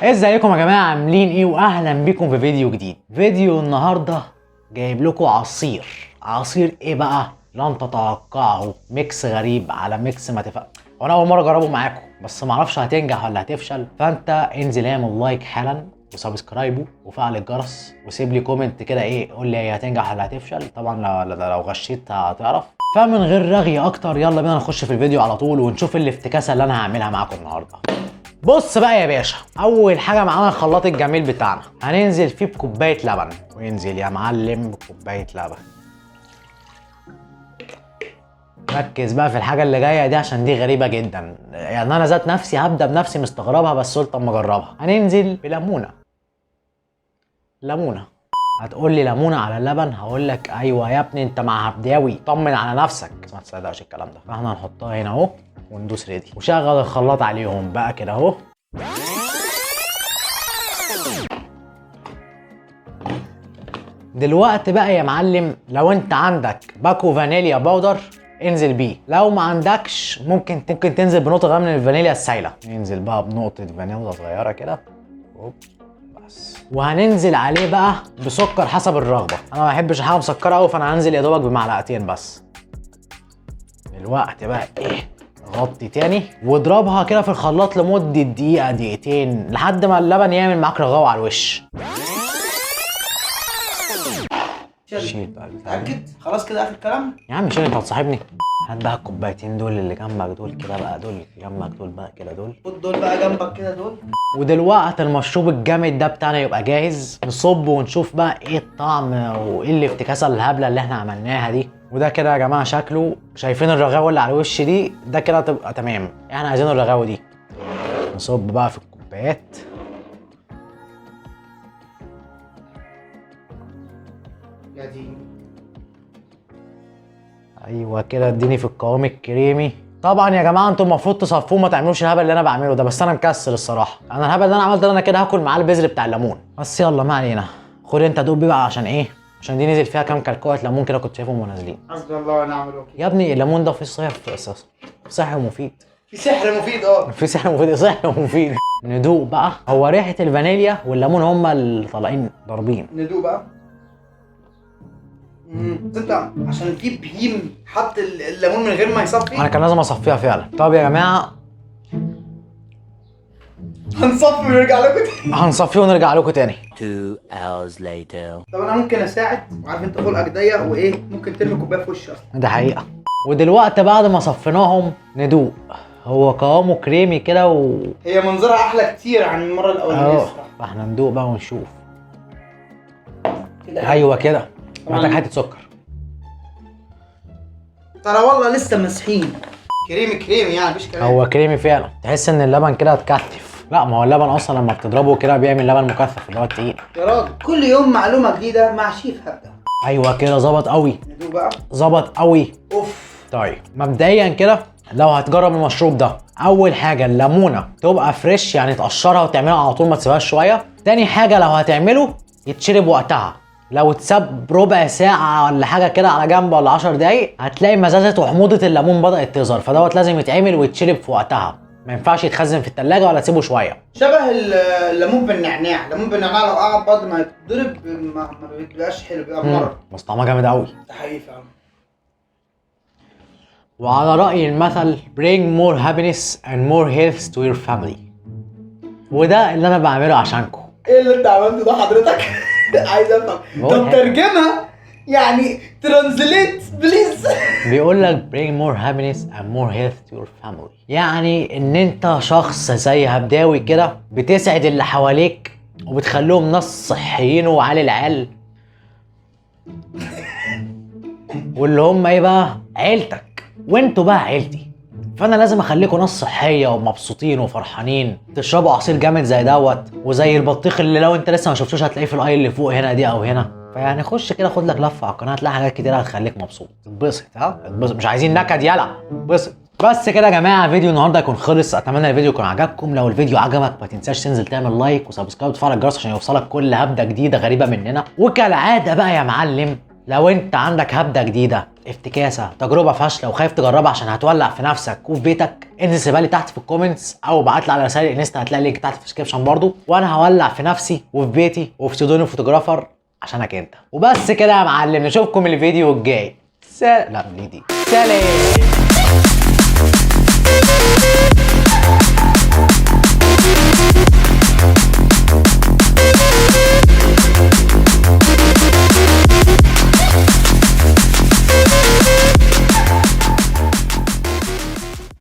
ازيكم يا جماعه، عاملين ايه؟ واهلا بيكم في فيديو جديد. فيديو النهارده جايب لكم عصير ايه بقى؟ لن تتوقعه. ميكس غريب على ميكس ما تفهم. وانا اول مره اجربه معاكم، بس ما اعرفش هتنجح ولا هتفشل. فانت انزل اعمل لايك حالا وسبسكرايبه وفعل الجرس وسيب لي كومنت كده، ايه قول لي هي هتنجح ولا هتفشل. طبعا لو غشيت هتعرف. فمن غير رغي اكتر يلا بينا نخش في الفيديو على طول ونشوف الافتكاسه اللي انا هعملها معاكم النهارده. بص بقى يا باشا، اول حاجه معانا الخلاط الجميل بتاعنا، هننزل فيه بكوبايه لبن. وينزل يا معلم بكوبايه لبن. ركز بقى في الحاجه اللي جايه دي عشان دي غريبه جدا، يعني انا ذات نفسي هبدا بنفسي مستغربها، بس قلت اما اجربها. هننزل بليمونه. هتقول لي ليمونه على اللبن؟ هقول لك ايوه يا ابني، انت مع هبداوي، طمن على نفسك، ما تصدقش الكلام ده. فاحنا هنحطها هنا اهو وندوس ريدي وشغل الخلاط عليهم بقى كده اهو. دلوقتي بقى يا معلم، لو انت عندك باكو فانيليا باودر انزل بيه، لو ما عندكش ممكن تنزل بنقطه غير من الفانيليا السايله. ننزل بقى بنقطه فانيليا صغيره كده بس. وهننزل عليه بقى بسكر حسب الرغبه. انا ما بحبش حاجه مسكره قوي، فانا هنزل يا دوبك بمعلقتين بس. دلوقتي بقى ايه، غطي تاني واضربها كده في الخلاط لمده دقيقه دقيقتين لحد ما اللبن يعمل معاك رغاوه على الوش. شيل بقى. متأكد؟ خلاص كده آخر كلام؟ يا عم شيل، انت هتصاحبني؟ هات بقى الكوبايتين دول اللي جنبك دول كده بقى، دول جنبك دول بقى كده دول. خد دول بقى جنبك كده دول. ودلوقتي المشروب الجامد ده بتاعنا يبقى جاهز، نصب ونشوف بقى ايه الطعم وايه الافتكاسه الهبله اللي احنا عملناها دي. وده كده يا جماعه شكله، شايفين الرغاوه اللي على الوش دي؟ ده كده تبقى تمام، احنا عايزين الرغاوه دي. نصب بقى في الكوبايات. يا دي ايوه كده، اديني في القوام الكريمي. طبعا يا جماعه انتوا المفروض تصفوه، ما تعملوش الهبل اللي انا بعمله ده، بس انا مكسل الصراحه. انا الهبل اللي انا عملته ده انا كده هاكل معاه البذر بتاع الليمون. بس يلا ما علينا، خد انت دوب بقى عشان ايه؟ عشان دي نزل فيها كام كلكوعه ليمون كده كنت شايفهم وهم نازلين. حسبي الله ونعم الوكيل. يا ابني الليمون ده فيه صحه اساسا، صحي ومفيد. في سحر مفيد في سحر مفيد، صحي ومفيد. ندوق بقى. هو ريحه الفانيليا والليمون هما اللي طالعين ضاربين. ندوق بقى. تصدق عشان في بهيم حط الليمون من غير ما يصفي؟ انا كان لازم اصفيها فعلا. طب يا جماعه هنصفي ونرجع لكم تاني. هنصفيه ونرجع لكم تاني. 2 hours later. طب انا ممكن اساعد، وعارف انت خلقك ضيق وايه، ممكن ترمي كوبايه في وشي اصلا. ده حقيقه. ودلوقتي بعد ما صفيناهم ندوق. هو قوامه كريمي كده هي منظرها احلى كتير عن المره الاولانيه الصراحه. فاحنا ندوق بقى ونشوف. كده ايوه كده، محتاج حته سكر. ترى والله لسه مسحين. كريمي يعني، مفيش كلام. هو كريمي فعلا، تحس ان اللبن كده اتكتف. لا ما هو اللبن اصلا لما بتضربه كده بيعمل لبن مكثف اللي هو التقيل. يا راجل كل يوم معلومه جديده مع شيف هبدا. ايوه كده ظبط قوي. ندوق بقى. ظبط قوي. اوف. طيب مبدئيا كده لو هتجرب المشروب ده، اول حاجه الليمونه تبقى فريش، يعني تقشرها وتعملها على طول ما تسيبهاش شويه. تاني حاجه لو هتعمله يتشرب وقتها، لو اتساب ربع ساعه ولا حاجه كده على جنب ولا 10 دقايق هتلاقي مزازه وحموضه الليمون بدات تظهر، فدوت لازم يتعمل ويتشرب في وقتها، ما ينفعش يتخزن في التلاجة ولا تسيبه شويه. شبه الليمون بالنعناع. الليمون بالنعناع لو قعد بعد ما يتضرب ما بيبقاش حلو، بيبقى مرر. بس طعمها جامد قوي. ده حقيقي فعلا. وعلى رأي المثل bring more happiness and more health to your family. وده اللي انا بعمله عشانكم. ايه اللي انت عملته ده حضرتك؟ عايز افهم. طب ترجمها، يعني ترانزليت بليز. بيقول لك bring more happiness and more health to your family، يعني ان انت شخص زي هبداوي كده بتسعد اللي حواليك وبتخليهم ناس صحيين وعالي العال. واللي هم ايه بقى؟ عيلتك، وانتوا بقى عيلتي. فانا لازم اخليكم ناس صحيه ومبسوطين وفرحانين، تشربوا عصير جامد زي دوت وزي البطيخ اللي لو انت لسه ما شفتوش هتلاقيه في الاي اللي فوق هنا دي او هنا. فيعني خش كده خد لك لفه على القناه، هتلاقي حاجات كتير هتخليك مبسوط. اتبسط، اتبسط، مش عايزين نكد، يلا اتبسط. بس كده يا جماعه فيديو النهارده يكون خلص. اتمنى الفيديو يكون عجبكم. لو الفيديو عجبك ما تنساش تنزل تعمل لايك وسبسكرايب وتفعل الجرس عشان يوصلك كل هبده جديده غريبه مننا. وكالعاده بقى يا معلم، لو انت عندك هبده جديده افتكاسه، تجربه فاشله وخايف تجربها عشان هتولع في نفسك وفي بيتك، انزل سيبها لي تحت في الكومنتس او ابعت لي على رسائل الانستا، هتلاقي اللينك تحت في الديسكربشن برضو، وانا هولع في نفسي وفي بيتي وفي سودوني فوتوغرافر عشانك انت. وبس كده يا معلم، نشوفكم الفيديو الجاي. لا من دي سلام.